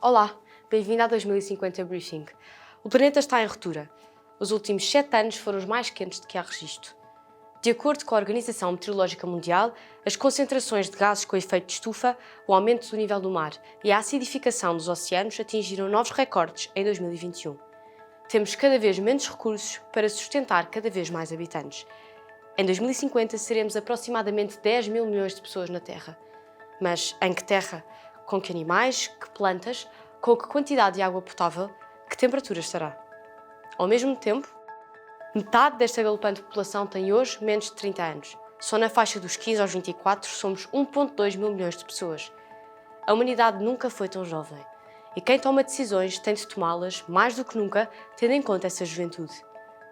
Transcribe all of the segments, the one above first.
Olá, bem-vindo ao 2050 Briefing. O planeta está em ruptura. Os últimos 7 anos foram os mais quentes de que há registro. De acordo com a Organização Meteorológica Mundial, as concentrações de gases com efeito de estufa, o aumento do nível do mar e a acidificação dos oceanos atingiram novos recordes em 2021. Temos cada vez menos recursos para sustentar cada vez mais habitantes. Em 2050 seremos aproximadamente 10 mil milhões de pessoas na Terra. Mas em que terra? Com que animais? Que plantas? Com que quantidade de água potável? Que temperatura estará? Ao mesmo tempo, metade desta galopante população tem hoje menos de 30 anos. Só na faixa dos 15 aos 24 somos 1,2 mil milhões de pessoas. A humanidade nunca foi tão jovem. E quem toma decisões tem de tomá-las, mais do que nunca, tendo em conta essa juventude.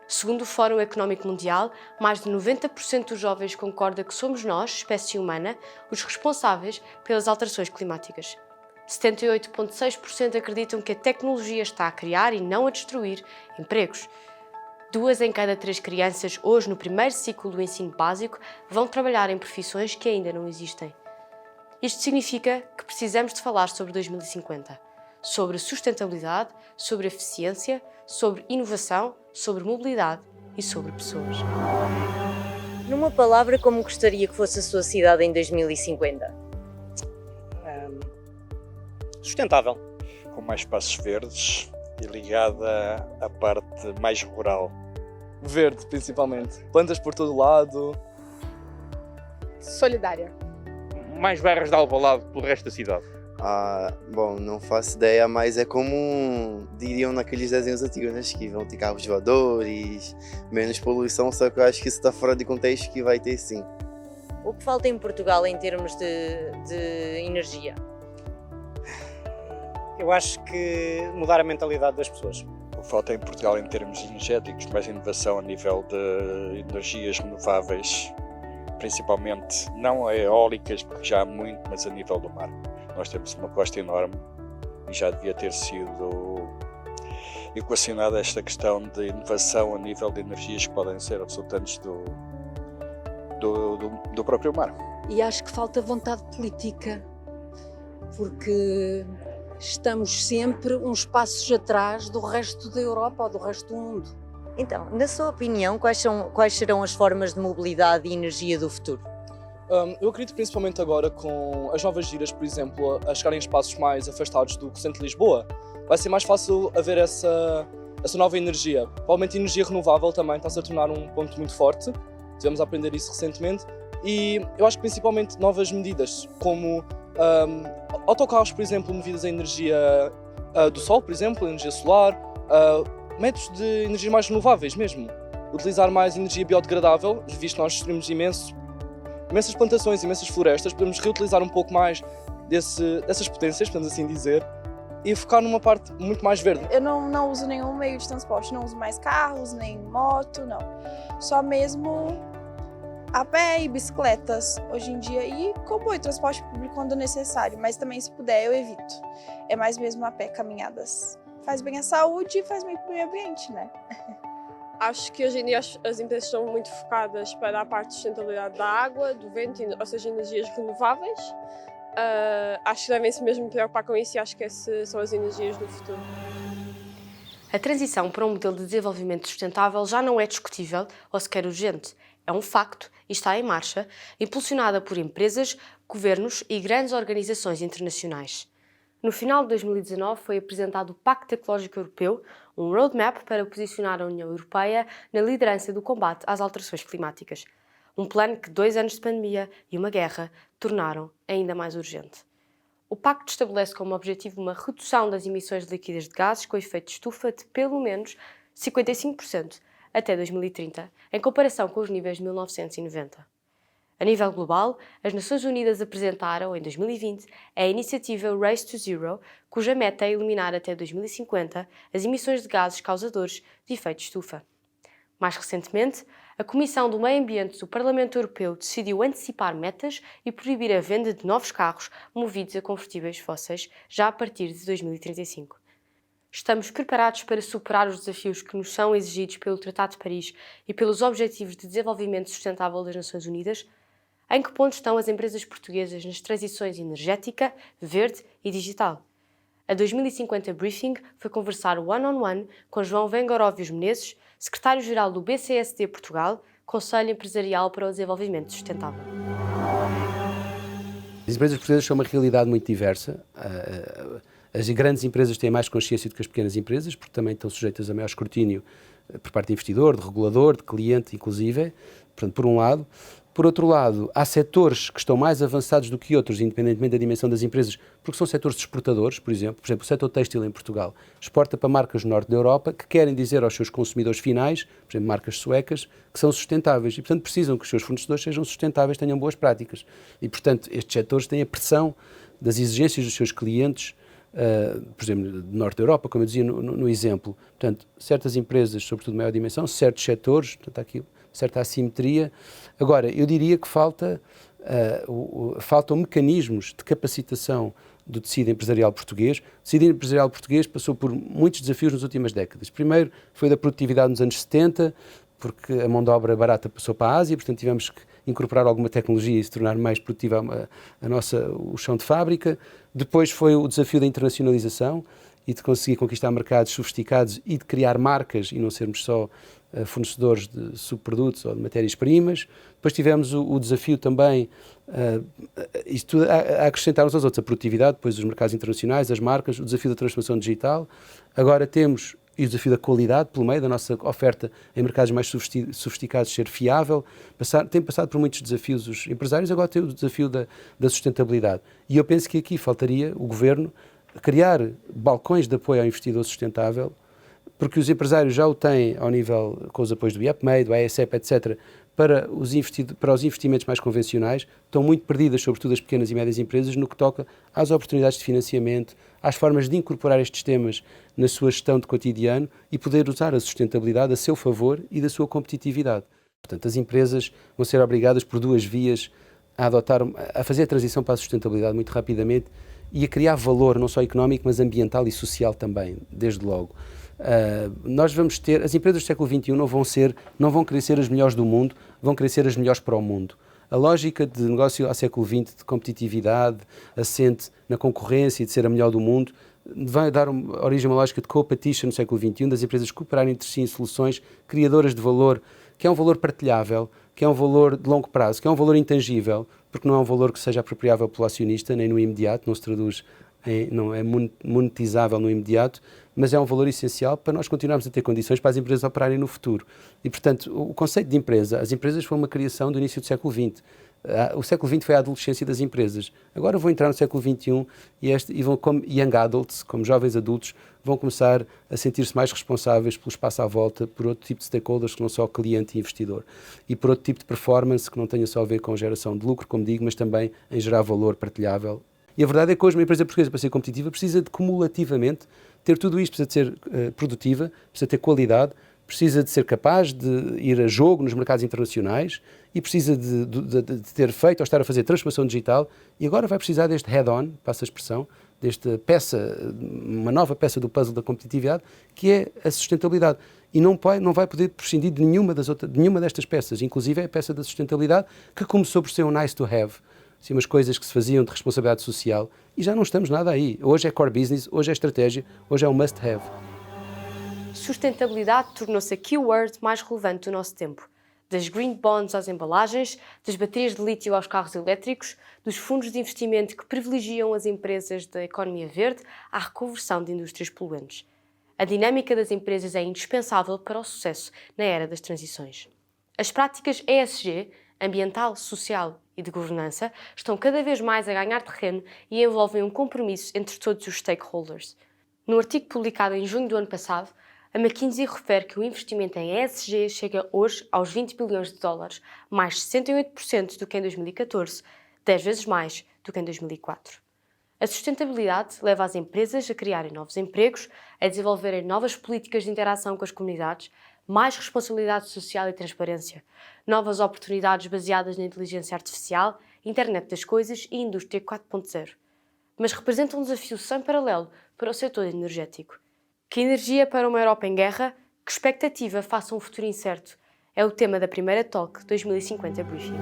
Segundo o Fórum Económico Mundial, mais de 90% dos jovens concorda que somos nós, espécie humana, os responsáveis pelas alterações climáticas. 78,6% acreditam que a tecnologia está a criar e não a destruir empregos. 2 em cada 3 crianças, hoje no primeiro ciclo do ensino básico, vão trabalhar em profissões que ainda não existem. Isto significa que precisamos de falar sobre 2050, sobre sustentabilidade, sobre eficiência, sobre inovação, sobre mobilidade e sobre pessoas. Numa palavra, como gostaria que fosse a sua cidade em 2050? Sustentável. Com mais espaços verdes e ligada à parte mais rural. Verde, principalmente. Plantas por todo lado. Solidária. Mais barras de Alvalade pelo resto da cidade. Bom, não faço ideia, mas é como diriam naqueles desenhos antigos, né? Que vão ter carros voadores, menos poluição, só que eu acho que isso está fora de contexto, que vai ter sim. O que falta em Portugal em termos de energia? Eu acho que mudar a mentalidade das pessoas. O que falta em Portugal em termos energéticos, mais inovação a nível de energias renováveis, principalmente não eólicas, porque já há muito, mas a nível do mar. Nós temos uma costa enorme e já devia ter sido equacionada esta questão de inovação a nível de energias que podem ser resultantes do próprio mar. E acho que falta vontade política, porque estamos sempre uns passos atrás do resto da Europa ou do resto do mundo. Então, na sua opinião, quais serão as formas de mobilidade e energia do futuro? Eu acredito principalmente agora com as novas giras, por exemplo, a chegarem em espaços mais afastados do centro de Lisboa, vai ser mais fácil haver essa nova energia. Provavelmente a energia renovável também está-se a tornar um ponto muito forte, tivemos a aprender isso recentemente, e eu acho que principalmente novas medidas, como autocarros, por exemplo, movidos a energia do sol, por exemplo, energia solar, métodos de energias mais renováveis mesmo. Utilizar mais energia biodegradável, visto que nós destruímos imensas plantações, imensas florestas, podemos reutilizar um pouco mais dessas potências, podemos assim dizer, e focar numa parte muito mais verde. Eu não uso nenhum meio de transporte, não uso mais carros, nem moto, não. Só mesmo a pé e bicicletas hoje em dia, e comboio, transporte público quando necessário, mas também se puder eu evito. É mais mesmo a pé, caminhadas. Faz bem à saúde e faz bem para o meio ambiente, né? Acho que hoje em dia as empresas estão muito focadas para a parte de sustentabilidade da água, do vento, ou seja, energias renováveis. Acho que devem-se mesmo preocupar com isso e acho que essas são as energias do futuro. A transição para um modelo de desenvolvimento sustentável já não é discutível ou sequer urgente. É um facto e está em marcha, impulsionada por empresas, governos e grandes organizações internacionais. No final de 2019 foi apresentado o Pacto Ecológico Europeu, um roadmap para posicionar a União Europeia na liderança do combate às alterações climáticas. Um plano que 2 anos de pandemia e uma guerra tornaram ainda mais urgente. O Pacto estabelece como objetivo uma redução das emissões líquidas de gases com efeito de estufa de pelo menos 55% até 2030, em comparação com os níveis de 1990. A nível global, as Nações Unidas apresentaram, em 2020, a iniciativa Race to Zero, cuja meta é eliminar até 2050 as emissões de gases causadores de efeito de estufa. Mais recentemente, a Comissão do Meio Ambiente do Parlamento Europeu decidiu antecipar metas e proibir a venda de novos carros movidos a combustíveis fósseis já a partir de 2035. Estamos preparados para superar os desafios que nos são exigidos pelo Tratado de Paris e pelos Objetivos de Desenvolvimento Sustentável das Nações Unidas? Em que ponto estão as empresas portuguesas nas transições energética, verde e digital? a 2050 Briefing foi conversar one-on-one com João Vengoróvios Menezes, secretário-geral do BCSD Portugal, Conselho Empresarial para o Desenvolvimento Sustentável. As empresas portuguesas são uma realidade muito diversa. As grandes empresas têm mais consciência do que as pequenas empresas, porque também estão sujeitas a maior escrutínio por parte de investidor, de regulador, de cliente, inclusive. Portanto, por um lado. Por outro lado, há setores que estão mais avançados do que outros, independentemente da dimensão das empresas, porque são setores de exportadores, por exemplo. Por exemplo, o setor têxtil em Portugal exporta para marcas do norte da Europa que querem dizer aos seus consumidores finais, por exemplo, marcas suecas, que são sustentáveis e, portanto, precisam que os seus fornecedores sejam sustentáveis, tenham boas práticas. E, portanto, estes setores têm a pressão das exigências dos seus clientes, por exemplo, do norte da Europa, como eu dizia no exemplo. Portanto, certas empresas, sobretudo de maior dimensão, certos setores, portanto, há aqui certa assimetria. Agora, eu diria que faltam mecanismos de capacitação do tecido empresarial português. O tecido empresarial português passou por muitos desafios nas últimas décadas. Primeiro foi da produtividade nos anos 70, porque a mão de obra barata passou para a Ásia, portanto tivemos que incorporar alguma tecnologia e se tornar mais produtiva o chão de fábrica. Depois foi o desafio da internacionalização e de conseguir conquistar mercados sofisticados e de criar marcas e não sermos só fornecedores de subprodutos ou de matérias-primas. Depois tivemos o desafio também, isto tudo a acrescentar uns aos outros, a produtividade, depois os mercados internacionais, as marcas, o desafio da transformação digital. Agora temos o desafio da qualidade, pelo meio da nossa oferta em mercados mais sofisticados, ser fiável. Tem passado por muitos desafios os empresários, agora tem o desafio da sustentabilidade. E eu penso que aqui faltaria o Governo criar balcões de apoio ao investidor sustentável, porque os empresários já o têm ao nível, com os apoios do IAPMEI, do AESEP, etc., para os investimentos mais convencionais, estão muito perdidas, sobretudo as pequenas e médias empresas, no que toca às oportunidades de financiamento, às formas de incorporar estes temas na sua gestão de cotidiano e poder usar a sustentabilidade a seu favor e da sua competitividade. Portanto, as empresas vão ser obrigadas por duas vias a fazer a transição para a sustentabilidade muito rapidamente e a criar valor, não só económico, mas ambiental e social também, desde logo. Nós vamos ter, as empresas do século XXI não vão querer ser as melhores do mundo, vão querer ser as melhores para o mundo. A lógica de negócio ao século XX, de competitividade, assente na concorrência e de ser a melhor do mundo, vai dar origem a uma lógica de co-petition no século XXI, das empresas cooperarem entre si em soluções criadoras de valor, que é um valor partilhável, que é um valor de longo prazo, que é um valor intangível, porque não é um valor que seja apropriável pelo acionista, nem no imediato, não se traduz não é monetizável no imediato, mas é um valor essencial para nós continuarmos a ter condições para as empresas operarem no futuro. E, portanto, o conceito de empresa, as empresas foi uma criação do início do século XX. O século XX foi a adolescência das empresas. Agora vou entrar no século XXI e vão, como young adults, como jovens adultos, vão começar a sentir-se mais responsáveis pelo espaço à volta, por outro tipo de stakeholders que não só cliente e investidor. E por outro tipo de performance que não tenha só a ver com geração de lucro, como digo, mas também em gerar valor partilhável. E a verdade é que hoje uma empresa portuguesa, para ser competitiva, precisa de cumulativamente ter tudo isto. Precisa de ser produtiva, precisa ter qualidade, precisa de ser capaz de ir a jogo nos mercados internacionais e precisa de ter feito ou estar a fazer transformação digital e agora vai precisar deste head-on, passa a expressão, desta peça, uma nova peça do puzzle da competitividade, que é a sustentabilidade. E não vai poder prescindir de nenhuma destas peças, inclusive é a peça da sustentabilidade, que começou por ser um nice to have, assim, umas coisas que se faziam de responsabilidade social, e já não estamos nada aí. Hoje é core business, hoje é estratégia, hoje é um must have. Sustentabilidade tornou-se a keyword mais relevante do nosso tempo. Das green bonds às embalagens, das baterias de lítio aos carros elétricos, dos fundos de investimento que privilegiam as empresas da economia verde à reconversão de indústrias poluentes. A dinâmica das empresas é indispensável para o sucesso na era das transições. As práticas ESG, ambiental, social e de governança, estão cada vez mais a ganhar terreno e envolvem um compromisso entre todos os stakeholders. No artigo publicado em junho do ano passado, a McKinsey refere que o investimento em ESG chega hoje aos 20 bilhões de dólares, mais 68% do que em 2014, 10 vezes mais do que em 2004. A sustentabilidade leva as empresas a criarem novos empregos, a desenvolverem novas políticas de interação com as comunidades, mais responsabilidade social e transparência, novas oportunidades baseadas na inteligência artificial, internet das coisas e indústria 4.0. Mas representa um desafio sem paralelo para o setor energético. Que energia para uma Europa em guerra? Que expectativa face a um futuro incerto? É o tema da primeira Talk 2050 Briefing.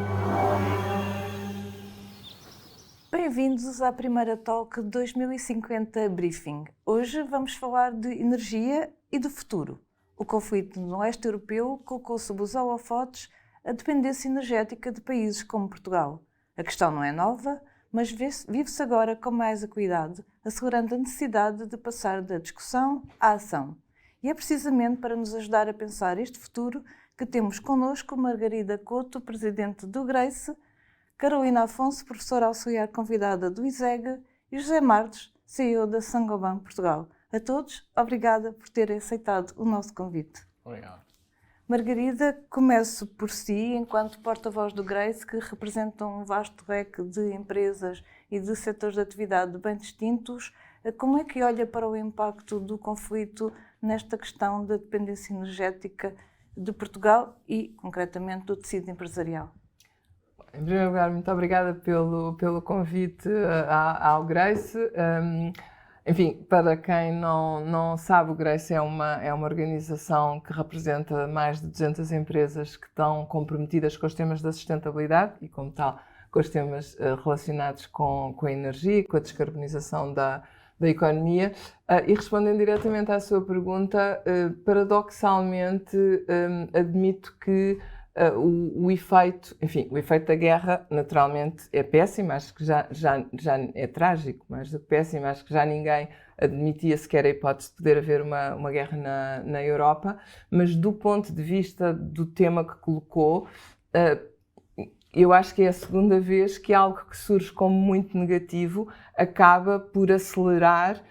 Bem, Bem-vindos à primeira Talk 2050 Briefing. Hoje vamos falar de energia e do futuro. O conflito no leste europeu colocou sob os holofotes a dependência energética de países como Portugal. A questão não é nova, mas vive-se agora com mais acuidade, assegurando a necessidade de passar da discussão à ação. E é precisamente para nos ajudar a pensar este futuro que temos connosco Margarida Couto, presidente do GRACE, Carolina Afonso, professora auxiliar convidada do ISEG, e José Martins, CEO da Saint-Gobain Portugal. A todos, obrigada por terem aceitado o nosso convite. Obrigado. Margarida, começo por si, enquanto porta-voz do GRACE, que representam um vasto leque de empresas e de setores de atividade bem distintos. Como é que olha para o impacto do conflito nesta questão da dependência energética de Portugal e, concretamente, do tecido empresarial? Em primeiro lugar, muito obrigada pelo convite ao GRACE. Enfim, para quem não sabe, o GRACE é uma organização que representa mais de 200 empresas que estão comprometidas com os temas da sustentabilidade e, como tal, com os temas relacionados com a energia e com a descarbonização da economia. E respondendo diretamente à sua pergunta, paradoxalmente, admito que o efeito da guerra, naturalmente, é péssimo, acho que já é trágico, mais do que péssimo, acho que já ninguém admitia sequer a hipótese de poder haver uma guerra na Europa, mas do ponto de vista do tema que colocou, eu acho que é a segunda vez que algo que surge como muito negativo acaba por acelerar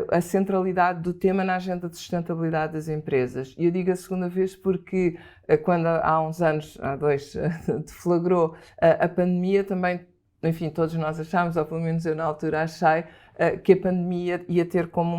a centralidade do tema na agenda de sustentabilidade das empresas. E eu digo a segunda vez porque quando há uns anos, há dois, deflagrou a pandemia, também, enfim, todos nós achámos, ou pelo menos eu na altura achei, que a pandemia ia ter como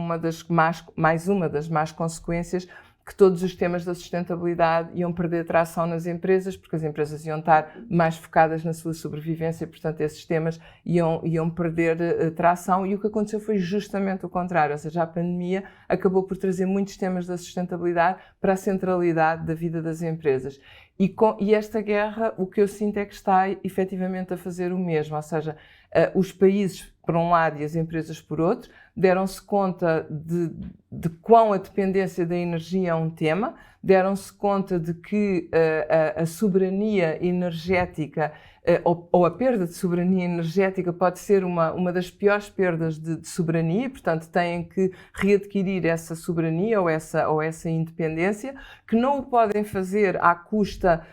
mais uma das más consequências que todos os temas da sustentabilidade iam perder tração nas empresas, porque as empresas iam estar mais focadas na sua sobrevivência, portanto esses temas iam perder tração, e o que aconteceu foi justamente o contrário, ou seja, a pandemia acabou por trazer muitos temas da sustentabilidade para a centralidade da vida das empresas. E esta guerra, o que eu sinto é que está efetivamente a fazer o mesmo, ou seja, os países por um lado e as empresas por outro, deram-se conta de quão a dependência da energia é um tema, deram-se conta de que a soberania energética ou a perda de soberania energética pode ser uma das piores perdas de soberania, portanto têm que readquirir essa soberania ou essa independência, que não o podem fazer à custa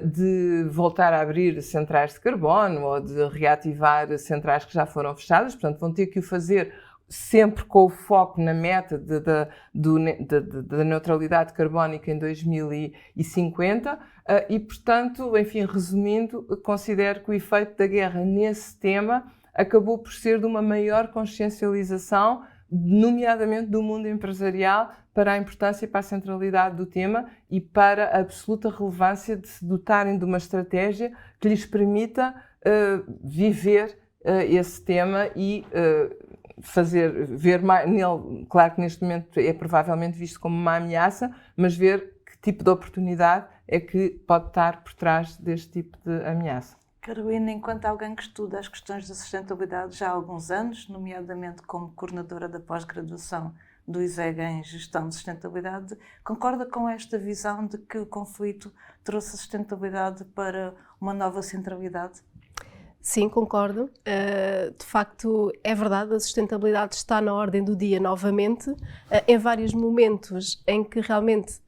de voltar a abrir centrais de carbono ou de reativar centrais que já foram fechadas, portanto vão ter que o fazer sempre com o foco na meta da neutralidade carbónica em 2050 e, portanto, enfim, resumindo, considero que o efeito da guerra nesse tema acabou por ser de uma maior consciencialização, nomeadamente do mundo empresarial, para a importância e para a centralidade do tema e para a absoluta relevância de se dotarem de uma estratégia que lhes permita viver esse tema e ver nele, claro que neste momento é provavelmente visto como uma ameaça, mas ver que tipo de oportunidade é que pode estar por trás deste tipo de ameaça. Carolina, enquanto alguém que estuda as questões da sustentabilidade já há alguns anos, nomeadamente como coordenadora da pós-graduação do ISEG em Gestão de Sustentabilidade, concorda com esta visão de que o conflito trouxe a sustentabilidade para uma nova centralidade? Sim, concordo. De facto, é verdade, a sustentabilidade está na ordem do dia novamente, em vários momentos em que realmente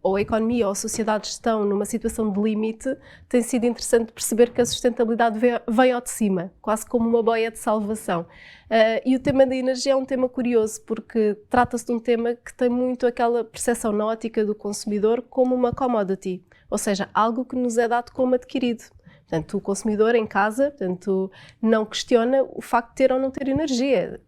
ou a economia ou a sociedade estão numa situação de limite, tem sido interessante perceber que a sustentabilidade vem ao de cima, quase como uma boia de salvação. E o tema da energia é um tema curioso, porque trata-se de um tema que tem muito aquela percepção na ótica do consumidor como uma commodity, ou seja, algo que nos é dado como adquirido. Portanto, o consumidor em casa, portanto, não questiona o facto de ter ou não ter energia.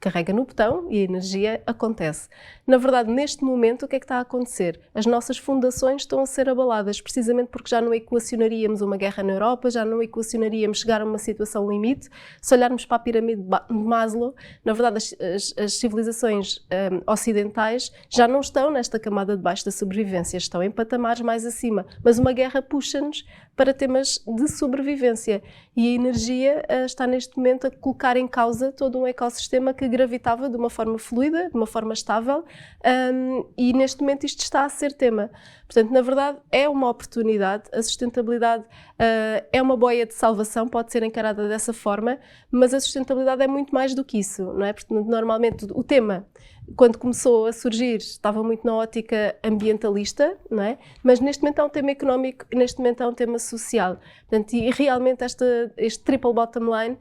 Carrega no botão e a energia acontece. Na verdade, neste momento, o que é que está a acontecer? As nossas fundações estão a ser abaladas, precisamente porque já não equacionaríamos uma guerra na Europa, já não equacionaríamos chegar a uma situação limite. Se olharmos para a pirâmide de Maslow, na verdade, as civilizações ocidentais já não estão nesta camada de baixo da sobrevivência, estão em patamares mais acima. Mas uma guerra puxa-nos para temas de sobrevivência. e a energia está neste momento a colocar em causa todo um ecossistema que gravitava de uma forma fluida, de uma forma estável, e neste momento isto está a ser tema. Portanto, na verdade, é uma oportunidade, a sustentabilidade é uma boia de salvação, pode ser encarada dessa forma, mas a sustentabilidade é muito mais do que isso, não é? Portanto, normalmente o tema, quando começou a surgir, estava muito na ótica ambientalista, não é? Mas neste momento é um tema económico e neste momento é um tema social. Portanto, e realmente este triple bottom line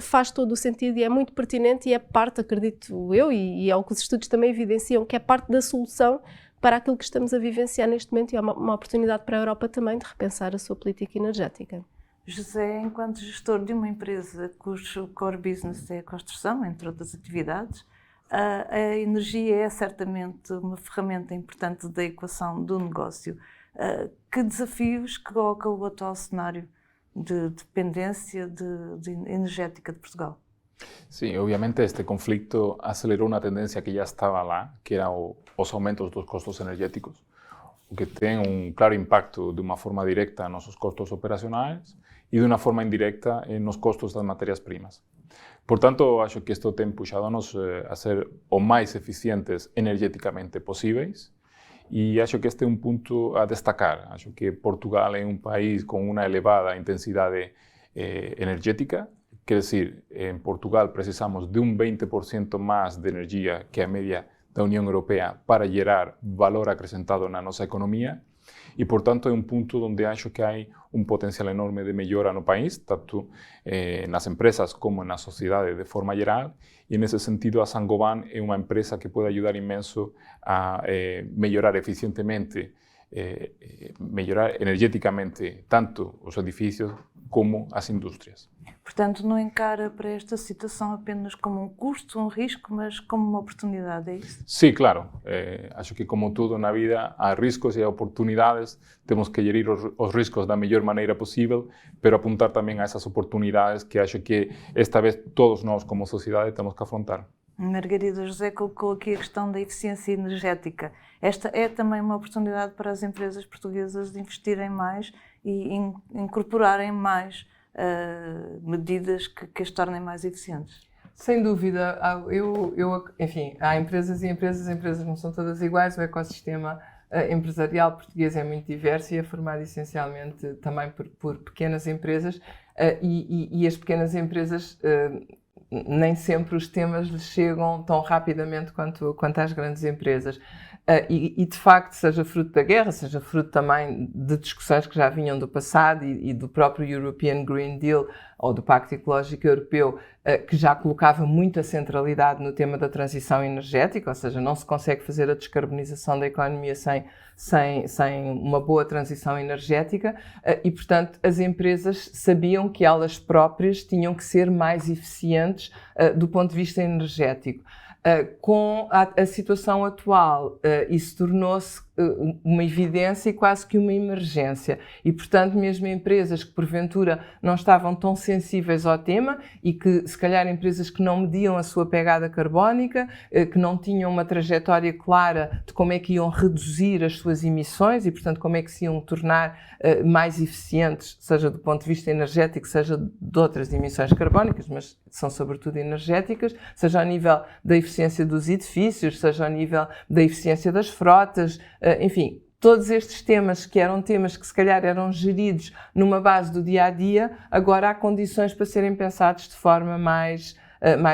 faz todo o sentido e é muito pertinente e é parte, acredito eu, e é o que os estudos também evidenciam, que é parte da solução para aquilo que estamos a vivenciar neste momento e é uma oportunidade para a Europa também de repensar a sua política energética. José, enquanto gestor de uma empresa cujo core business é a construção, entre outras atividades, a energia é certamente uma ferramenta importante da equação do negócio. Que desafios coloca o atual cenário de dependência energética de Portugal? Sí, obviamente este conflicto aceleró una tendencia que ya estaba lá, que era os aumentos dos costos energéticos, o que ten un claro impacto de uma forma directa nos costos operacionais e de uma forma indirecta nos costos das materias primas. Por tanto, acho que isto ten puxado-nos a ser o máis eficientes energéticamente posíveis e acho que este é un punto a destacar. Acho que Portugal é un país con unha elevada intensidade energética. Quer decir, en Portugal precisamos de un 20% más de energía que a media da Unión Europea para gerar valor acrescentado na nosa economía e, por tanto, é un punto onde acho que hai un potencial enorme de mellora no país, tanto nas empresas como na sociedade de forma geral, e nese sentido a Saint-Gobain é unha empresa que pode ayudar inmenso a mellorar eficientemente, mellorar energéticamente tanto os edificios como as indústrias. Portanto, não encara para esta situação apenas como um custo, um risco, mas como uma oportunidade, é isso? Sí, claro. Acho que como tudo na vida há riscos e há oportunidades. Temos que gerir os riscos da melhor maneira possível, pero apuntar também a essas oportunidades que acho que esta vez todos nós como sociedade temos que afrontar. Margarida José colocou aqui a questão da eficiência energética. Esta é também uma oportunidade para as empresas portuguesas de investirem mais e incorporarem mais medidas que as tornem mais eficientes. Sem dúvida. Enfim, há empresas e empresas, as empresas não são todas iguais, o ecossistema empresarial português é muito diverso e é formado essencialmente também por pequenas empresas e as pequenas empresas nem sempre os temas lhes chegam tão rapidamente quanto às grandes empresas. E de facto, seja fruto da guerra, seja fruto também de discussões que já vinham do passado e do próprio European Green Deal ou do Pacto Ecológico Europeu, que já colocava muita centralidade no tema da transição energética, ou seja, não se consegue fazer a descarbonização da economia sem uma boa transição energética e, portanto, as empresas sabiam que elas próprias tinham que ser mais eficientes do ponto de vista energético. Com a situação atual, isso tornou-se uma evidência e quase que uma emergência. E, portanto, mesmo empresas que, porventura, não estavam tão sensíveis ao tema e que, se calhar, empresas que não mediam a sua pegada carbónica, que não tinham uma trajetória clara de como é que iam reduzir as suas emissões e, portanto, como é que se iam tornar mais eficientes, seja do ponto de vista energético, seja de outras emissões carbónicas, mas são sobretudo energéticas, seja ao nível da eficiência dos edifícios, seja ao nível da eficiência das frotas, enfim, todos estes temas que eram temas que se calhar eram geridos numa base do dia-a-dia, agora há condições para serem pensados de forma mais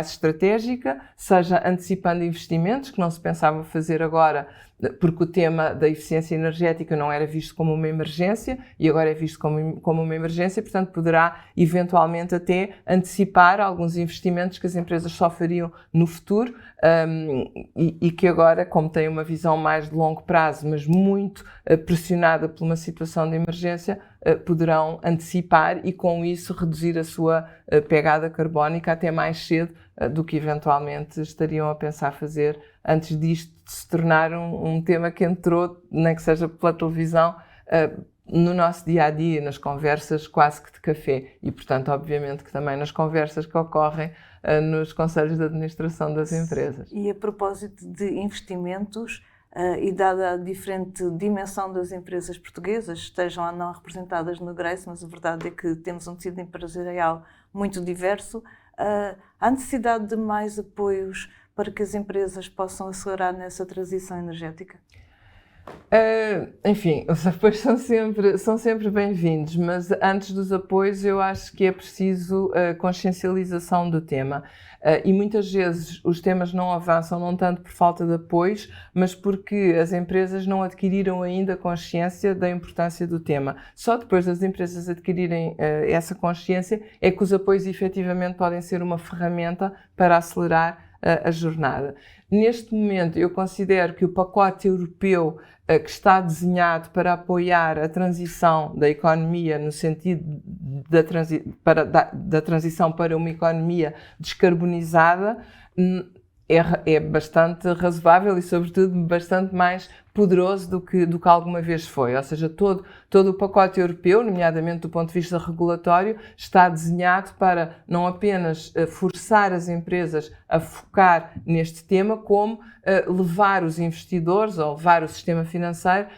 estratégica, seja antecipando investimentos, que não se pensava fazer agora, porque o tema da eficiência energética não era visto como uma emergência e agora é visto como uma emergência, portanto poderá eventualmente até antecipar alguns investimentos que as empresas só fariam no futuro e que agora, como têm uma visão mais de longo prazo, mas muito pressionada por uma situação de emergência, poderão antecipar e com isso reduzir a sua pegada carbónica até mais cedo do que eventualmente estariam a pensar fazer antes disto se tornar um tema que entrou, nem que seja pela televisão, no nosso dia-a-dia, nas conversas quase que de café e, portanto, obviamente que também nas conversas que ocorrem nos conselhos de administração das empresas. E a propósito de investimentos, e dada a diferente dimensão das empresas portuguesas, estejam ou não representadas no Grace, mas a verdade é que temos um tecido empresarial muito diverso, há necessidade de mais apoios para que as empresas possam acelerar nessa transição energética? Enfim, os apoios são sempre bem-vindos, mas antes dos apoios eu acho que é preciso consciencialização do tema. E muitas vezes os temas não avançam não tanto por falta de apoios, mas porque as empresas não adquiriram ainda consciência da importância do tema. Só depois das empresas adquirirem essa consciência é que os apoios efetivamente podem ser uma ferramenta para acelerar a jornada. Neste momento, eu considero que o pacote europeu que está desenhado para apoiar a transição da economia no sentido da transição para uma economia descarbonizada é bastante razoável e, sobretudo, bastante mais poderoso do que alguma vez foi. Ou seja, todo o pacote europeu, nomeadamente do ponto de vista regulatório, está desenhado para não apenas forçar as empresas a focar neste tema, como levar os investidores ou levar o sistema financeiro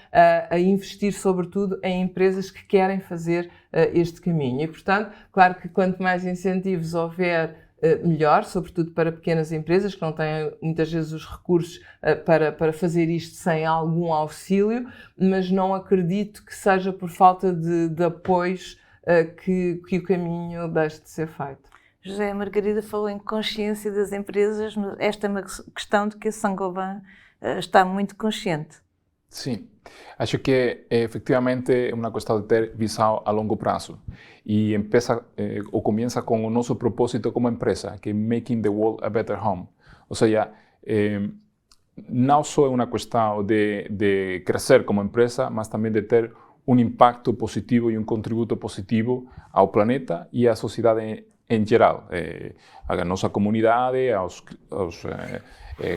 a investir, sobretudo, em empresas que querem fazer este caminho. E, portanto, claro que quanto mais incentivos houver, melhor, sobretudo para pequenas empresas que não têm muitas vezes os recursos para fazer isto sem algum auxílio, mas não acredito que seja por falta de apoios que o caminho deixe de ser feito. José Margarida falou em consciência das empresas, mas esta é uma questão de que a Saint-Gobain está muito consciente. Sim, acho que efectivamente é uma questão de ter visão a longo prazo e começa com o nosso propósito como empresa, que é Making the World a Better Home. Ou seja, não só é uma questão de crescer como empresa, mas também de ter um impacto positivo e um contributo positivo ao planeta e à sociedade em geral, à nossa comunidade, aos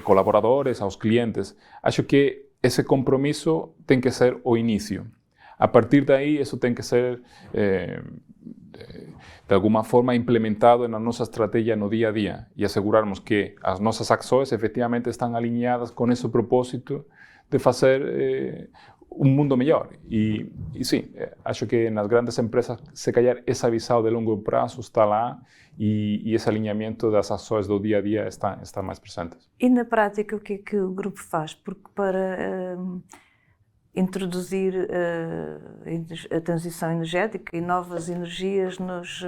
colaboradores, aos clientes. Acho que esse compromisso tem que ser o início. A partir daí, isso tem que ser, de alguma forma, implementado na nossa estratégia no dia a dia e assegurarmos que as nossas ações efetivamente estão alinhadas com esse propósito de fazer um mundo melhor. E sim, acho que nas grandes empresas, se calhar, essa visão de longo prazo está lá e esse alinhamento das ações do dia a dia está mais presente. E na prática, o que é que o grupo faz? Porque para introduzir a transição energética e novas energias nos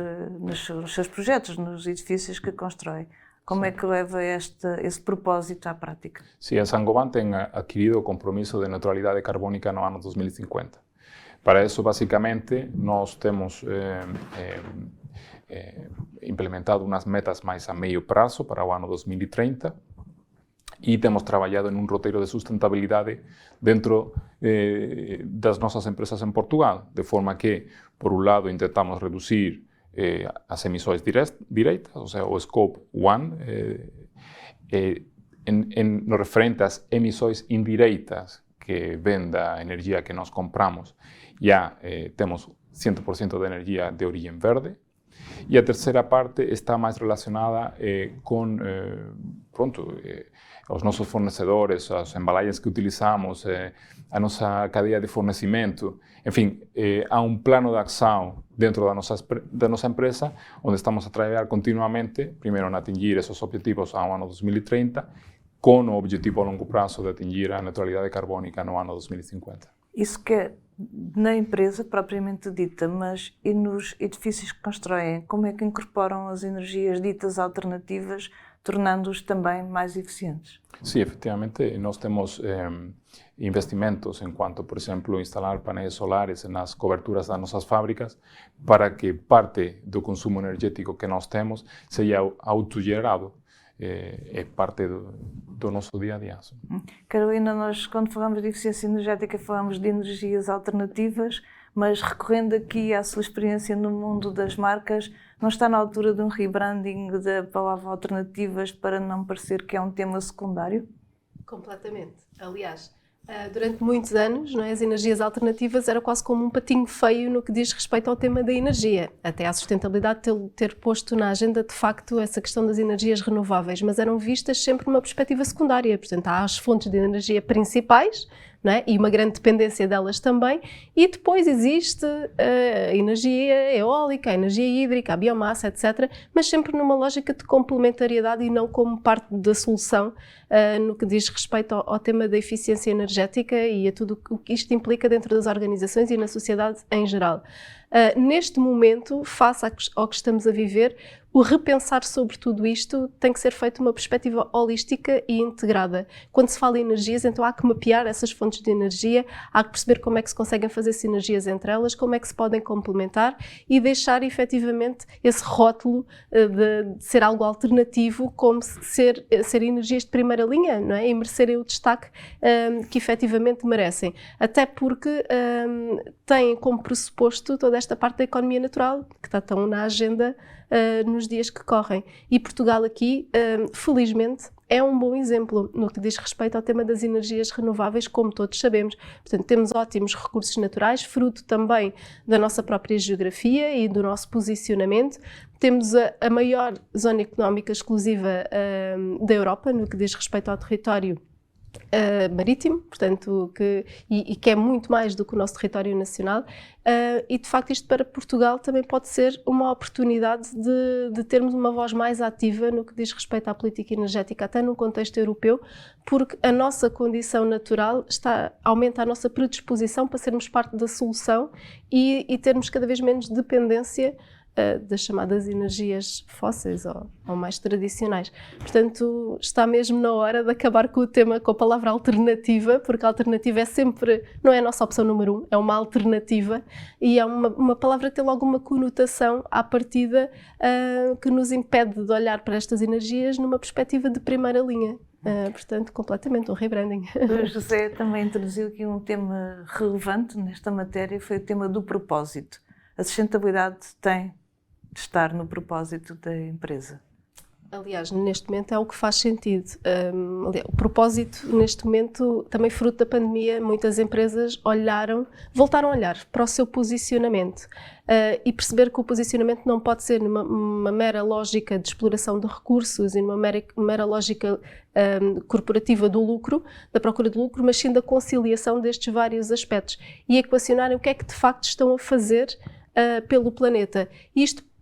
seus projetos, nos edifícios que constrói, como é que leva esse propósito à prática? Sim, a Saint-Gobain tem adquirido o compromisso de neutralidade carbónica no ano 2050. Para isso, basicamente, nós temos implementado umas metas mais a meio prazo para o ano 2030 e temos trabalhado em um roteiro de sustentabilidade dentro das nossas empresas em Portugal, de forma que, por um lado, tentamos reduzir as emissões diretas, ou seja, o Scope 1, no referente às emissões indiretas que vêm da energia que nós compramos, já temos 100% de energia de origem verde. E a terceira parte está mais relacionada com os nossos fornecedores, as embalagens que utilizamos, a nossa cadeia de fornecimento. Enfim, há um plano de ação dentro da nossa empresa, onde estamos a trabalhar continuamente, primeiro na atingir esses objetivos ao ano 2030, com o objetivo a longo prazo de atingir a neutralidade carbónica no ano 2050. Isso que é na empresa propriamente dita, mas e nos edifícios que constroem, como é que incorporam as energias ditas alternativas, tornando-os também mais eficientes? Sim, efectivamente, nós temos investimentos enquanto, por exemplo, instalar painéis solares nas coberturas das nossas fábricas para que parte do consumo energético que nós temos seja autogerado. É parte do nosso dia a dia. Carolina, nós quando falamos de eficiência energética falamos de energias alternativas, mas recorrendo aqui à sua experiência no mundo das marcas, não está na altura de um rebranding da palavra alternativas para não parecer que é um tema secundário? Completamente. Aliás, Durante muitos anos, não é, as energias alternativas era quase como um patinho feio no que diz respeito ao tema da energia, até à sustentabilidade ter posto na agenda de facto essa questão das energias renováveis, mas eram vistas sempre numa perspectiva secundária, portanto há as fontes de energia principais, não é? E uma grande dependência delas também, e depois existe a energia eólica, a energia hídrica, a biomassa, etc., mas sempre numa lógica de complementariedade e não como parte da solução no que diz respeito ao tema da eficiência energética e a tudo o que isto implica dentro das organizações e na sociedade em geral. Neste momento, face ao que estamos a viver, o repensar sobre tudo isto tem que ser feito uma perspectiva holística e integrada. Quando se fala em energias, então há que mapear essas fontes de energia, há que perceber como é que se conseguem fazer sinergias entre elas, como é que se podem complementar e deixar efetivamente esse rótulo de ser algo alternativo como ser energias de primeira linha, não é? E merecerem o destaque que efetivamente merecem. Até porque têm como pressuposto toda esta parte da economia natural, que está tão na agenda nos dias que correm. E Portugal aqui, felizmente, é um bom exemplo no que diz respeito ao tema das energias renováveis, como todos sabemos. Portanto, temos ótimos recursos naturais, fruto também da nossa própria geografia e do nosso posicionamento. Temos a maior zona económica exclusiva da Europa, no que diz respeito ao território marítimo, portanto, que é muito mais do que o nosso território nacional, e de facto isto para Portugal também pode ser uma oportunidade de termos uma voz mais ativa no que diz respeito à política energética, até num contexto europeu, porque a nossa condição natural aumenta a nossa predisposição para sermos parte da solução e termos cada vez menos dependência das chamadas energias fósseis ou mais tradicionais. Portanto, está mesmo na hora de acabar com o tema, com a palavra alternativa, porque a alternativa é sempre, não é a nossa opção número 1, é uma alternativa e é uma palavra que tem logo uma conotação à partida que nos impede de olhar para estas energias numa perspectiva de primeira linha. Portanto, completamente um rebranding. O José também introduziu aqui um tema relevante nesta matéria, foi o tema do propósito. A sustentabilidade tem de estar no propósito da empresa. Aliás, neste momento é o que faz sentido. O propósito, neste momento, também fruto da pandemia, muitas empresas voltaram a olhar para o seu posicionamento e perceber que o posicionamento não pode ser numa mera lógica de exploração de recursos e numa mera lógica corporativa do lucro, da procura de lucro, mas sim da conciliação destes vários aspectos e equacionarem o que é que de facto estão a fazer pelo planeta.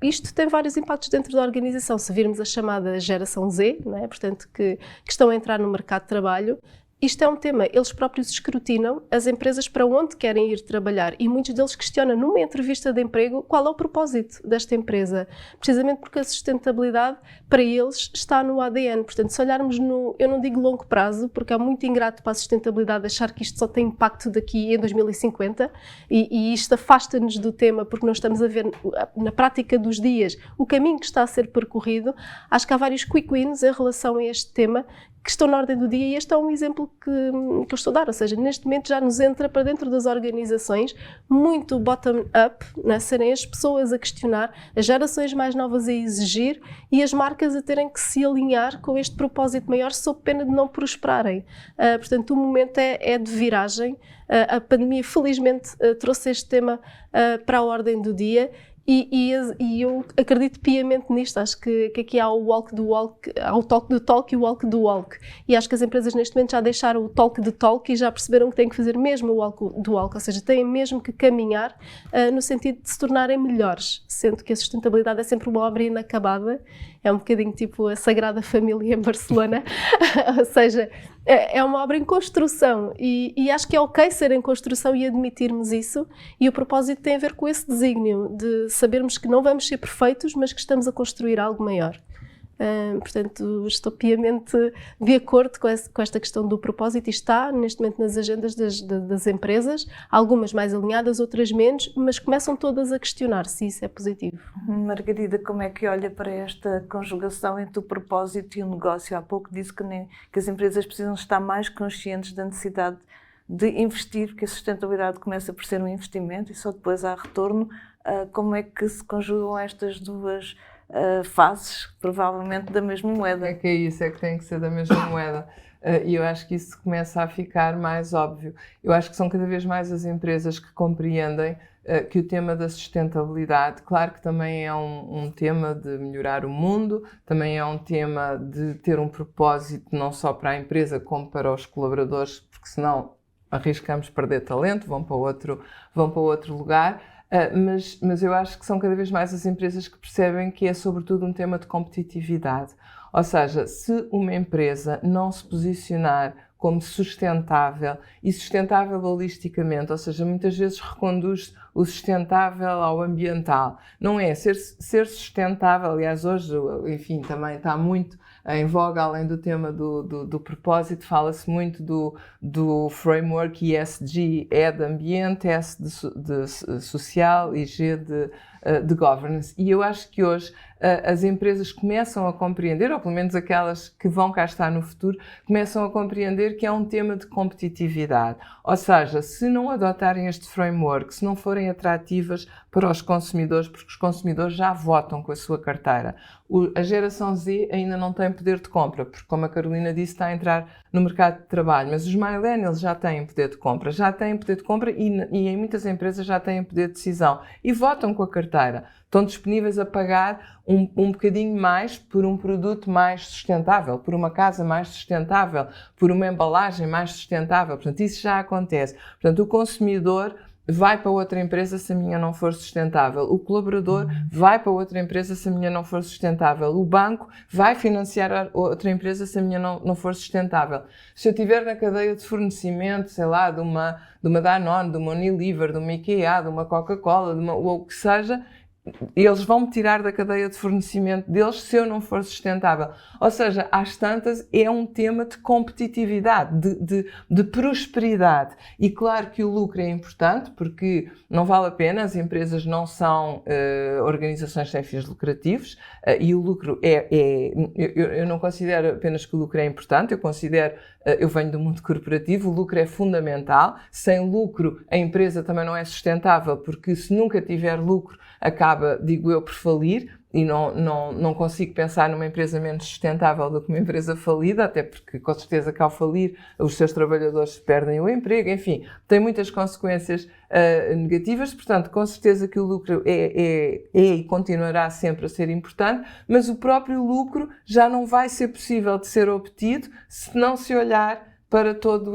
Isto tem vários impactos dentro da organização. Se virmos a chamada geração Z, não é? Portanto, que estão a entrar no mercado de trabalho, isto é um tema, eles próprios escrutinam as empresas para onde querem ir trabalhar e muitos deles questionam numa entrevista de emprego qual é o propósito desta empresa, precisamente porque a sustentabilidade para eles está no ADN. Portanto, se olharmos eu não digo longo prazo, porque é muito ingrato para a sustentabilidade achar que isto só tem impacto daqui em 2050 e isto afasta-nos do tema porque não estamos a ver na prática dos dias o caminho que está a ser percorrido. Acho que há vários quick wins em relação a este tema que estão na ordem do dia e este é um exemplo que eu estou a dar, ou seja, neste momento já nos entra para dentro das organizações muito bottom-up, né? Serem as pessoas a questionar, as gerações mais novas a exigir e as marcas a terem que se alinhar com este propósito maior sob pena de não prosperarem. Portanto, o momento é de viragem, a pandemia felizmente trouxe este tema para a ordem do dia. E eu acredito piamente nisto, acho que aqui há o walk do walk, há o talk do talk e o walk do walk. E acho que as empresas neste momento já deixaram o talk de talk e já perceberam que têm que fazer mesmo o walk do walk, ou seja, têm mesmo que caminhar no sentido de se tornarem melhores, sendo que a sustentabilidade é sempre uma obra inacabada, é um bocadinho tipo a Sagrada Família em Barcelona, ou seja, é uma obra em construção e acho que é ok ser em construção e admitirmos isso e o propósito tem a ver com esse desígnio de sabermos que não vamos ser perfeitos, mas que estamos a construir algo maior. Portanto, estou piamente de acordo com esta questão do propósito e está neste momento nas agendas das empresas, algumas mais alinhadas, outras menos, mas começam todas a questionar se isso é positivo. Margarida, como é que olha para esta conjugação entre o propósito e o negócio? Há pouco disse que as empresas precisam estar mais conscientes da necessidade de investir, porque a sustentabilidade começa por ser um investimento e só depois há retorno. Como é que se conjugam estas duas faces, provavelmente da mesma moeda? É que é isso, é que tem que ser da mesma moeda. e eu acho que isso começa a ficar mais óbvio. Eu acho que são cada vez mais as empresas que compreendem que o tema da sustentabilidade, claro que também é um tema de melhorar o mundo, também é um tema de ter um propósito não só para a empresa como para os colaboradores, porque senão arriscamos perder talento, vão para outro lugar, mas eu acho que são cada vez mais as empresas que percebem que é sobretudo um tema de competitividade. Ou seja, se uma empresa não se posicionar como sustentável e sustentável holisticamente, ou seja, muitas vezes reconduz o sustentável ao ambiental. Não é ser sustentável, aliás, hoje, enfim, também está muito em voga, além do tema do propósito, fala-se muito do framework ESG, E de ambiente, S de social e G de governance. E eu acho que hoje as empresas começam a compreender, ou pelo menos aquelas que vão cá estar no futuro, começam a compreender que é um tema de competitividade. Ou seja, se não adotarem este framework, se não forem atrativas para os consumidores, porque os consumidores já votam com a sua carteira. A geração Z ainda não tem poder de compra, porque, como a Carolina disse, está a entrar no mercado de trabalho, mas os millennials já têm poder de compra, e em muitas empresas já têm poder de decisão e votam com a carteira. Estão disponíveis a pagar um bocadinho mais por um produto mais sustentável, por uma casa mais sustentável, por uma embalagem mais sustentável. Portanto, isso já acontece. Portanto, o consumidor vai para outra empresa se a minha não for sustentável. O colaborador vai para outra empresa se a minha não for sustentável. O banco vai financiar outra empresa se a minha não for sustentável. Se eu estiver na cadeia de fornecimento, sei lá, de uma Danone, de uma Unilever, de uma IKEA, de uma Coca-Cola, ou o que seja, eles vão me tirar da cadeia de fornecimento deles se eu não for sustentável. Ou seja, às tantas é um tema de competitividade, de prosperidade. E claro que o lucro é importante, porque não vale a pena, as empresas não são organizações sem fins lucrativos, e o lucro eu não considero apenas que o lucro é importante, eu venho do mundo corporativo, o lucro é fundamental. Sem lucro a empresa também não é sustentável, porque se nunca tiver lucro acaba, digo eu, por falir, e não consigo pensar numa empresa menos sustentável do que uma empresa falida, até porque com certeza que ao falir os seus trabalhadores perdem o emprego, enfim, tem muitas consequências negativas. Portanto, com certeza que o lucro é e continuará sempre a ser importante, mas o próprio lucro já não vai ser possível de ser obtido se não se olhar para todos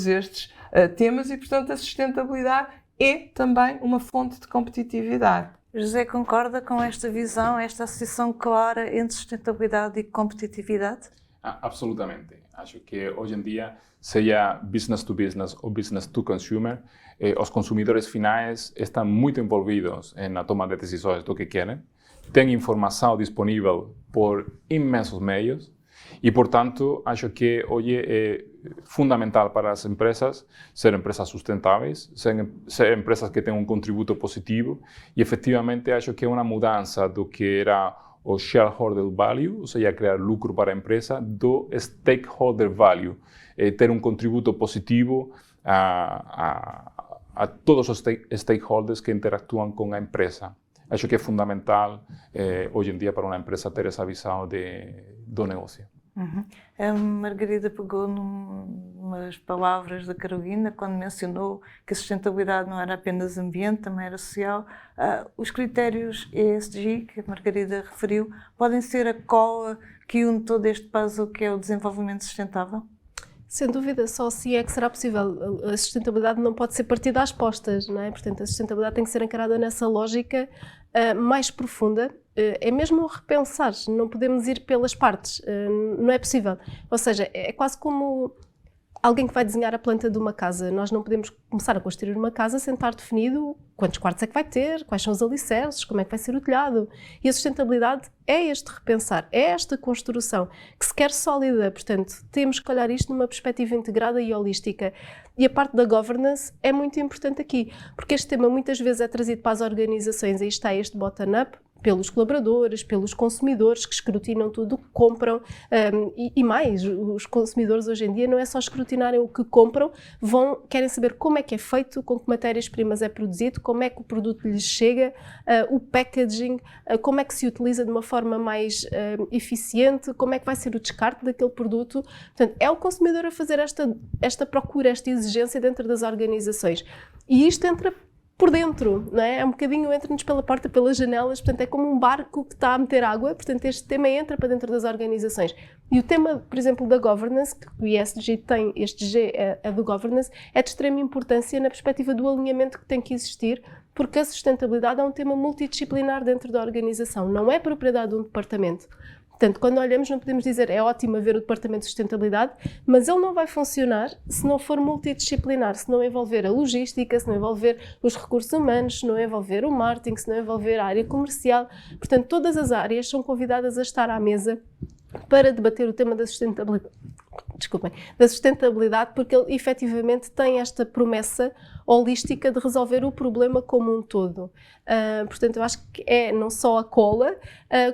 estes temas, e portanto a sustentabilidade é também uma fonte de competitividade. José, concorda com esta visão, esta associação clara entre sustentabilidade e competitividade? Absolutamente. Acho que hoje em dia, seja business to business ou business to consumer, os consumidores finais estão muito envolvidos na toma de decisões do que querem, têm informação disponível por imensos meios e, portanto, acho que hoje é fundamental para as empresas ser empresas sustentáveis, ser empresas que têm um contributo positivo, e efetivamente acho que é uma mudança do que era o shareholder value, ou seja, criar lucro para a empresa, do stakeholder value, ter um contributo positivo a todos os stakeholders que interactuam com a empresa. Acho que é fundamental hoje em dia para uma empresa ter essa visão do negócio. A Margarida pegou numas palavras da Carolina quando mencionou que a sustentabilidade não era apenas ambiente, também era social. Os critérios ESG, que a Margarida referiu, podem ser a cola que une todo este puzzle que é o desenvolvimento sustentável? Sem dúvida, só assim é que será possível. A sustentabilidade não pode ser partida às postas, não é? Portanto, a sustentabilidade tem que ser encarada nessa lógica mais profunda. É mesmo repensar, não podemos ir pelas partes, não é possível. Ou seja, é quase como alguém que vai desenhar a planta de uma casa. Nós não podemos começar a construir uma casa sem estar definido quantos quartos é que vai ter, quais são os alicerces, como é que vai ser o telhado. E a sustentabilidade é este repensar, é esta construção que se quer sólida. Portanto, temos que olhar isto numa perspectiva integrada e holística. E a parte da governance é muito importante aqui, porque este tema muitas vezes é trazido para as organizações, aí está este bottom-up, pelos colaboradores, pelos consumidores que escrutinam tudo o que compram, e mais, os consumidores hoje em dia não é só escrutinarem o que compram, querem saber como é que é feito, com que matérias-primas é produzido, como é que o produto lhes chega, o packaging, como é que se utiliza de uma forma mais eficiente, como é que vai ser o descarte daquele produto. Portanto, é o consumidor a fazer esta procura, esta exigência dentro das organizações. E isto entra por dentro, não é? É um bocadinho, entra-nos pela porta, pelas janelas, portanto é como um barco que está a meter água, portanto este tema entra para dentro das organizações. E o tema, por exemplo, da governance, que o ESG tem, este G é do governance, é de extrema importância na perspectiva do alinhamento que tem que existir, porque a sustentabilidade é um tema multidisciplinar dentro da organização, não é propriedade de um departamento. Portanto, quando olhamos, não podemos dizer é ótimo haver o Departamento de Sustentabilidade, mas ele não vai funcionar se não for multidisciplinar, se não envolver a logística, se não envolver os recursos humanos, se não envolver o marketing, se não envolver a área comercial. Portanto, todas as áreas são convidadas a estar à mesa para debater o tema da sustentabilidade. Desculpem, da sustentabilidade, porque ele efetivamente tem esta promessa holística de resolver o problema como um todo. Portanto, eu acho que é não só a cola,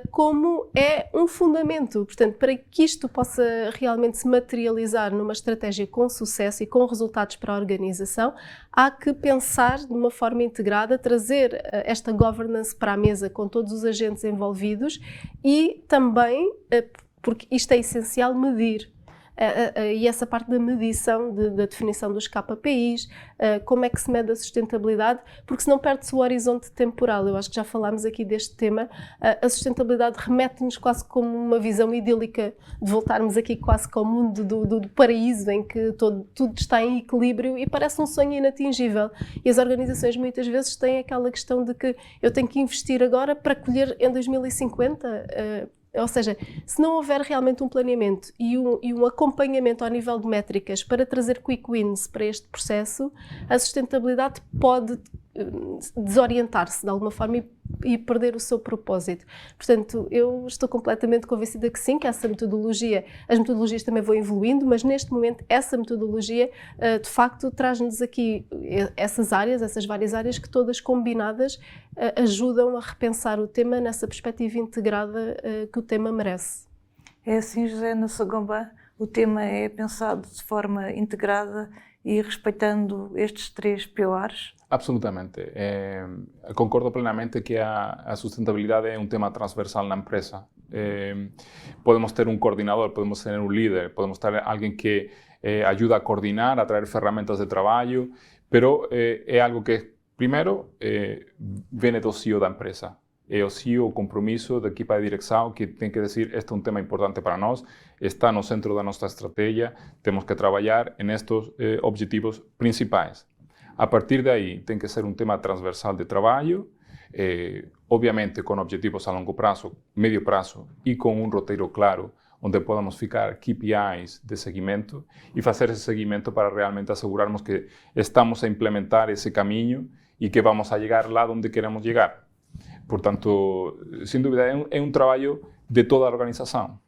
como é um fundamento. Portanto, para que isto possa realmente se materializar numa estratégia com sucesso e com resultados para a organização, há que pensar de uma forma integrada, trazer esta governance para a mesa com todos os agentes envolvidos e também, porque isto é essencial, medir. E essa parte da medição, da definição dos KPIs, como é que se mede a sustentabilidade, porque senão perde-se o horizonte temporal. Eu acho que já falámos aqui deste tema. A sustentabilidade remete-nos quase como uma visão idílica de voltarmos aqui quase ao mundo do paraíso, em que tudo está em equilíbrio e parece um sonho inatingível. E as organizações muitas vezes têm aquela questão de que eu tenho que investir agora para colher em 2050. Ou seja, se não houver realmente um planeamento e um acompanhamento ao nível de métricas para trazer quick wins para este processo, a sustentabilidade pode desorientar-se de alguma forma e perder o seu propósito. Portanto, eu estou completamente convencida que sim, que essa metodologia, as metodologias também vão evoluindo, mas neste momento essa metodologia de facto traz-nos aqui essas várias áreas que todas combinadas ajudam a repensar o tema nessa perspectiva integrada que o tema merece. É assim, José, na Sagomba, o tema é pensado de forma integrada e respeitando estes 3 pilares? Absolutamente. Concordo plenamente que a sustentabilidade é um tema transversal na empresa. Podemos ter um coordenador, podemos ter um líder, podemos ter alguém que ajuda a coordinar, a trazer ferramentas de trabalho, pero é algo que, primeiro, vem do CEO da empresa. É o CEO, o compromisso da equipa de direção que tem que dizer este é um tema importante para nós, está no centro da nossa estratégia, temos que trabalhar nestes objetivos principais. A partir daí, tem que ser um tema transversal de trabalho, obviamente com objetivos a longo prazo, médio prazo e com um roteiro claro, onde podamos ficar KPIs de seguimento e fazer esse seguimento para realmente assegurarmos que estamos a implementar esse caminho e que vamos a chegar lá onde queremos chegar. Portanto, sem dúvida, é um trabalho de toda a organização.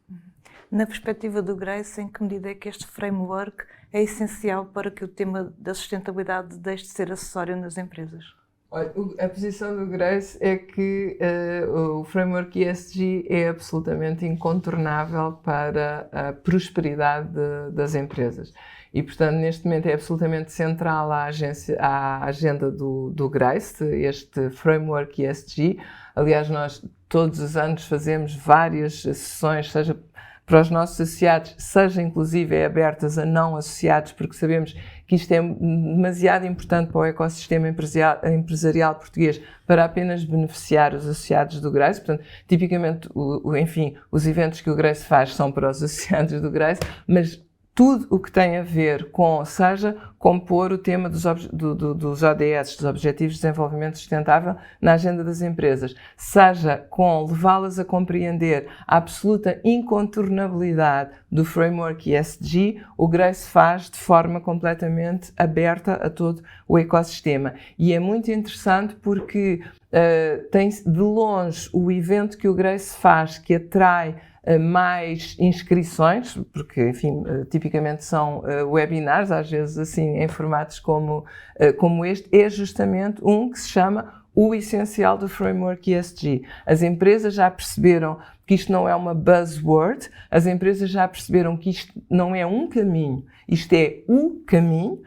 Na perspectiva do Grace, em que medida é que este framework é essencial para que o tema da sustentabilidade deixe de ser acessório nas empresas? Olha, a posição do Grace é que o framework ESG é absolutamente incontornável para a prosperidade das empresas. E, portanto, neste momento é absolutamente central à agenda do Grace, este framework ESG. Aliás, nós todos os anos fazemos várias sessões, seja para os nossos associados, seja inclusive abertas a não associados, porque sabemos que isto é demasiado importante para o ecossistema empresarial português para apenas beneficiar os associados do Grace. Portanto, tipicamente, enfim, os eventos que o Grace faz são para os associados do Grace, mas tudo o que tem a ver com, seja compor o tema dos ODS, dos Objetivos de Desenvolvimento Sustentável, na agenda das empresas, seja com levá-las a compreender a absoluta incontornabilidade do framework ESG, o Grace faz de forma completamente aberta a todo o ecossistema. E é muito interessante porque tem de longe o evento que o Grace faz que atrai mais inscrições, porque, enfim, tipicamente são webinars, às vezes assim, em formatos como este, é justamente um que se chama o essencial do framework ESG. As empresas já perceberam que isto não é uma buzzword, as empresas já perceberam que isto não é um caminho, isto é o caminho,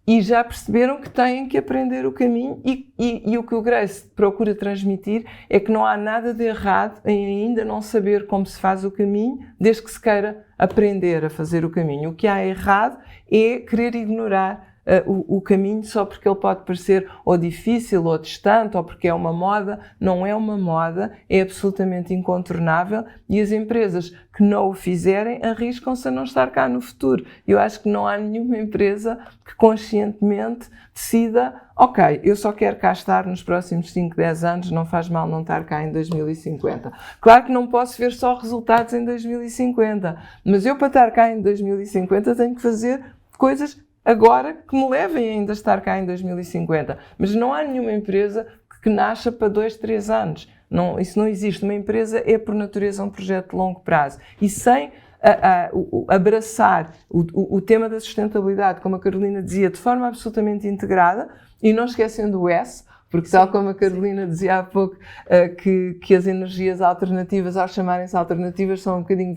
e já perceberam que têm que aprender o caminho e o que o Grace procura transmitir é que não há nada de errado em ainda não saber como se faz o caminho, desde que se queira aprender a fazer o caminho. O que há errado é querer ignorar o caminho só porque ele pode parecer ou difícil ou distante ou porque é uma moda. Não é uma moda, é absolutamente incontornável e as empresas que não o fizerem arriscam-se a não estar cá no futuro. Eu acho que não há nenhuma empresa que conscientemente decida: ok, eu só quero cá estar nos próximos 5, 10 anos, não faz mal não estar cá em 2050. Claro que não posso ver só resultados em 2050, mas eu para estar cá em 2050 tenho que fazer coisas agora que me levem ainda a estar cá em 2050. Mas não há nenhuma empresa que nasça para 2, 3 anos. Não, isso não existe. Uma empresa é, por natureza, um projeto de longo prazo. E sem abraçar o tema da sustentabilidade, como a Carolina dizia, de forma absolutamente integrada, e não esquecendo o S, porque tal como a Carolina dizia há pouco, que as energias alternativas, ao chamarem-se alternativas, são um bocadinho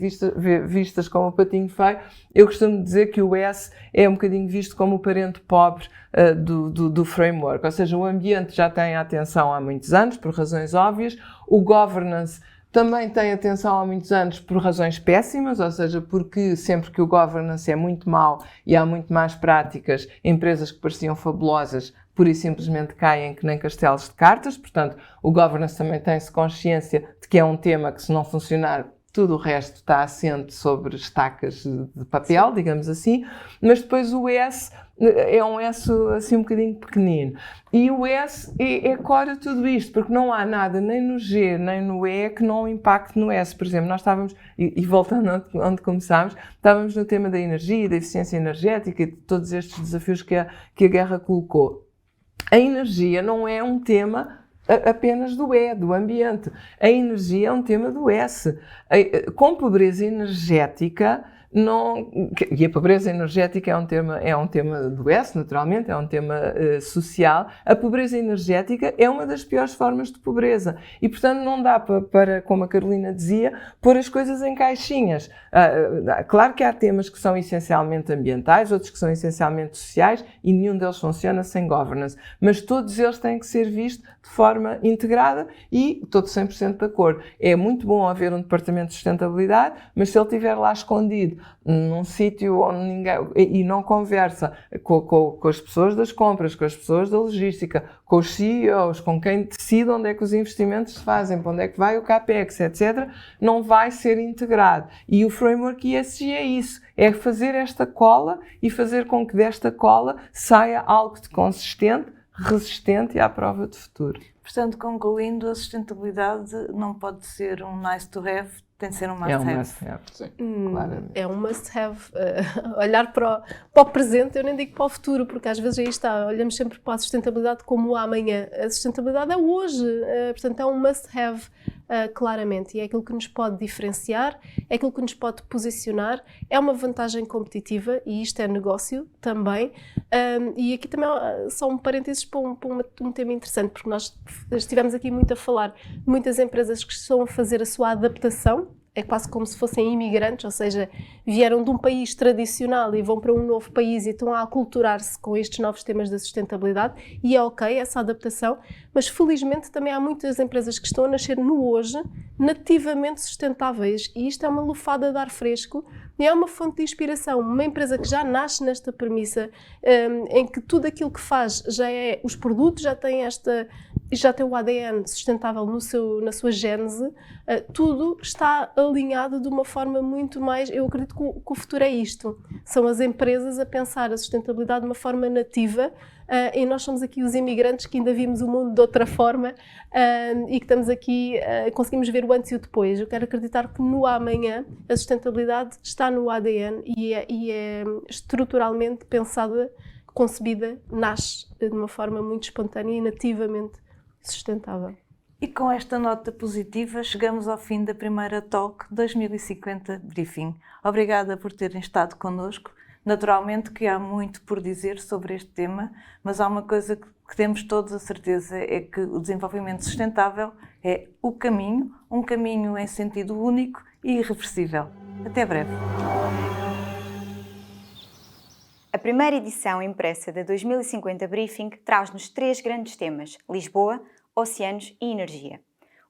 vistas como o patinho feio, eu costumo dizer que o S é um bocadinho visto como o parente pobre do framework. Ou seja, o ambiente já tem atenção há muitos anos, por razões óbvias, o governance também tem atenção há muitos anos por razões péssimas, ou seja, porque sempre que o governance é muito mau e há muito mais práticas, empresas que pareciam fabulosas pura e simplesmente caem que nem castelos de cartas. Portanto, o governance também tem-se consciência de que é um tema que, se não funcionar, tudo o resto está assente sobre estacas de papel, digamos assim. Mas depois o S é um S assim um bocadinho pequenino. E o S é core a tudo isto, porque não há nada nem no G nem no E que não impacte no S. Por exemplo, nós estávamos, e voltando onde começámos, estávamos no tema da energia, da eficiência energética e de todos estes desafios que a guerra colocou. A energia não é um tema apenas do E, do ambiente. A energia é um tema do S. Com pobreza energética, e a pobreza energética é um tema do S, naturalmente, é um tema social. A pobreza energética é uma das piores formas de pobreza e, portanto, não dá para, como a Carolina dizia, pôr as coisas em caixinhas. Claro que há temas que são essencialmente ambientais, outros que são essencialmente sociais e nenhum deles funciona sem governance, mas todos eles têm que ser vistos de forma integrada e estou 100% de acordo. É muito bom haver um departamento de sustentabilidade, mas se ele estiver lá escondido num sítio onde ninguém e não conversa com as pessoas das compras, com as pessoas da logística, com os CEOs, com quem decide onde é que os investimentos se fazem, para onde é que vai o CAPEX, etc., não vai ser integrado. E o framework ESG é isso, é fazer esta cola e fazer com que desta cola saia algo de consistente, resistente e à prova de futuro. Portanto, concluindo, a sustentabilidade não pode ser um nice to have, tem de ser um must have. É um must have, sim, claramente. É um must have. Olhar para o presente, eu nem digo para o futuro, porque às vezes aí está, olhamos sempre para a sustentabilidade como o amanhã. A sustentabilidade é o hoje, portanto é um must have, claramente. E é aquilo que nos pode diferenciar, é aquilo que nos pode posicionar, é uma vantagem competitiva e isto é negócio também. E aqui também só um parênteses para um tema interessante, porque nós estivemos aqui muito a falar de muitas empresas que estão a fazer a sua adaptação, é quase como se fossem imigrantes, ou seja, vieram de um país tradicional e vão para um novo país e estão a aculturar-se com estes novos temas da sustentabilidade, e é ok essa adaptação, mas felizmente também há muitas empresas que estão a nascer no hoje, nativamente sustentáveis, e isto é uma lufada de ar fresco e é uma fonte de inspiração. Uma empresa que já nasce nesta premissa, em que tudo aquilo que faz já é, os produtos já tem o ADN sustentável na sua gênese, tudo está alinhado de uma forma muito mais, eu acredito que o futuro é isto, são as empresas a pensar a sustentabilidade de uma forma nativa, e nós somos aqui os imigrantes que ainda vimos o mundo de outra forma, e que estamos aqui, conseguimos ver o antes e o depois. Eu quero acreditar que no amanhã a sustentabilidade está no ADN e é estruturalmente pensada, concebida, nasce de uma forma muito espontânea e nativamente sustentável. E com esta nota positiva chegamos ao fim da primeira Talk 2050 Briefing. Obrigada por terem estado connosco. Naturalmente que há muito por dizer sobre este tema, mas há uma coisa que temos todos a certeza, é que o desenvolvimento sustentável é o caminho, um caminho em sentido único e irreversível. Até breve. A primeira edição impressa da 2050 Briefing traz-nos 3 grandes temas: Lisboa, oceanos e energia.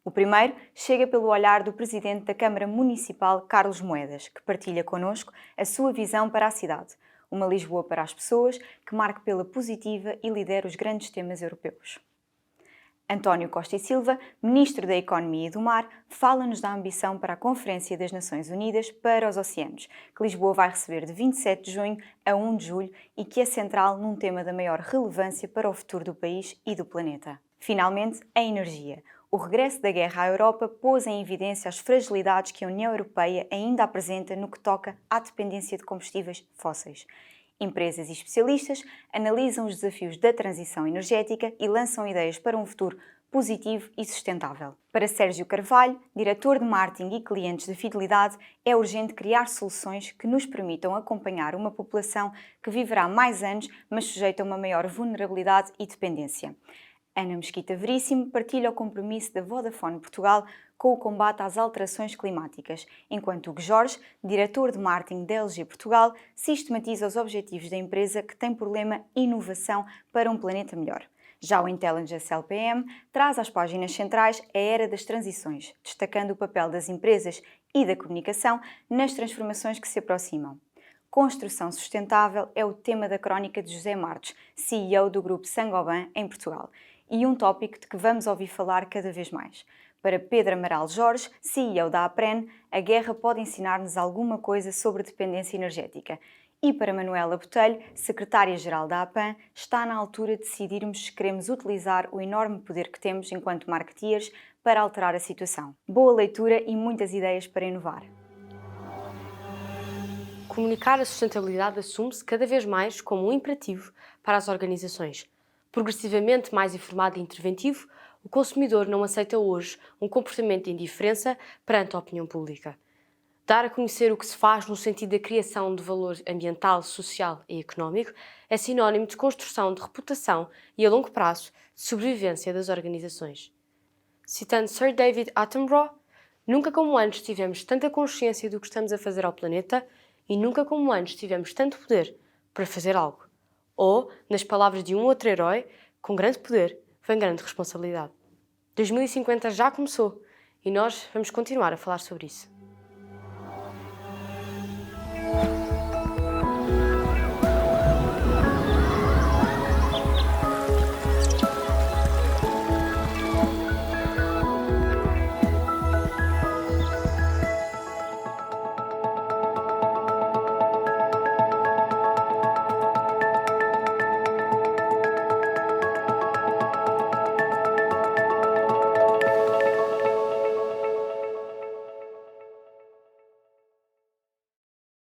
O primeiro chega pelo olhar do Presidente da Câmara Municipal, Carlos Moedas, que partilha connosco a sua visão para a cidade. Uma Lisboa para as pessoas, que marque pela positiva e lidera os grandes temas europeus. António Costa e Silva, Ministro da Economia e do Mar, fala-nos da ambição para a Conferência das Nações Unidas para os Oceanos, que Lisboa vai receber de 27 de junho a 1 de julho e que é central num tema da maior relevância para o futuro do país e do planeta. Finalmente, a energia. O regresso da guerra à Europa pôs em evidência as fragilidades que a União Europeia ainda apresenta no que toca à dependência de combustíveis fósseis. Empresas e especialistas analisam os desafios da transição energética e lançam ideias para um futuro positivo e sustentável. Para Sérgio Carvalho, diretor de marketing e clientes da Fidelidade, é urgente criar soluções que nos permitam acompanhar uma população que viverá mais anos, mas sujeita a uma maior vulnerabilidade e dependência. Ana Mesquita Veríssimo partilha o compromisso da Vodafone Portugal com o combate às alterações climáticas, enquanto Hugo Jorge, diretor de marketing da LG Portugal, sistematiza os objetivos da empresa que tem por lema inovação para um planeta melhor. Já o Intelligence LPM traz às páginas centrais a era das transições, destacando o papel das empresas e da comunicação nas transformações que se aproximam. Construção sustentável é o tema da crónica de José Marques, CEO do grupo Saint-Gobain em Portugal, e um tópico de que vamos ouvir falar cada vez mais. Para Pedro Amaral Jorge, CEO da APREN, a guerra pode ensinar-nos alguma coisa sobre dependência energética. E para Manuela Botelho, secretária-geral da APAN, está na altura de decidirmos se queremos utilizar o enorme poder que temos enquanto marketeers para alterar a situação. Boa leitura e muitas ideias para inovar. Comunicar a sustentabilidade assume-se cada vez mais como um imperativo para as organizações. Progressivamente mais informado e interventivo, o consumidor não aceita hoje um comportamento de indiferença perante a opinião pública. Dar a conhecer o que se faz no sentido da criação de valor ambiental, social e económico é sinónimo de construção de reputação e, a longo prazo, de sobrevivência das organizações. Citando Sir David Attenborough, nunca como antes tivemos tanta consciência do que estamos a fazer ao planeta e nunca como antes tivemos tanto poder para fazer algo. Ou, nas palavras de um outro herói, com grande poder vem grande responsabilidade. 2050 já começou e nós vamos continuar a falar sobre isso.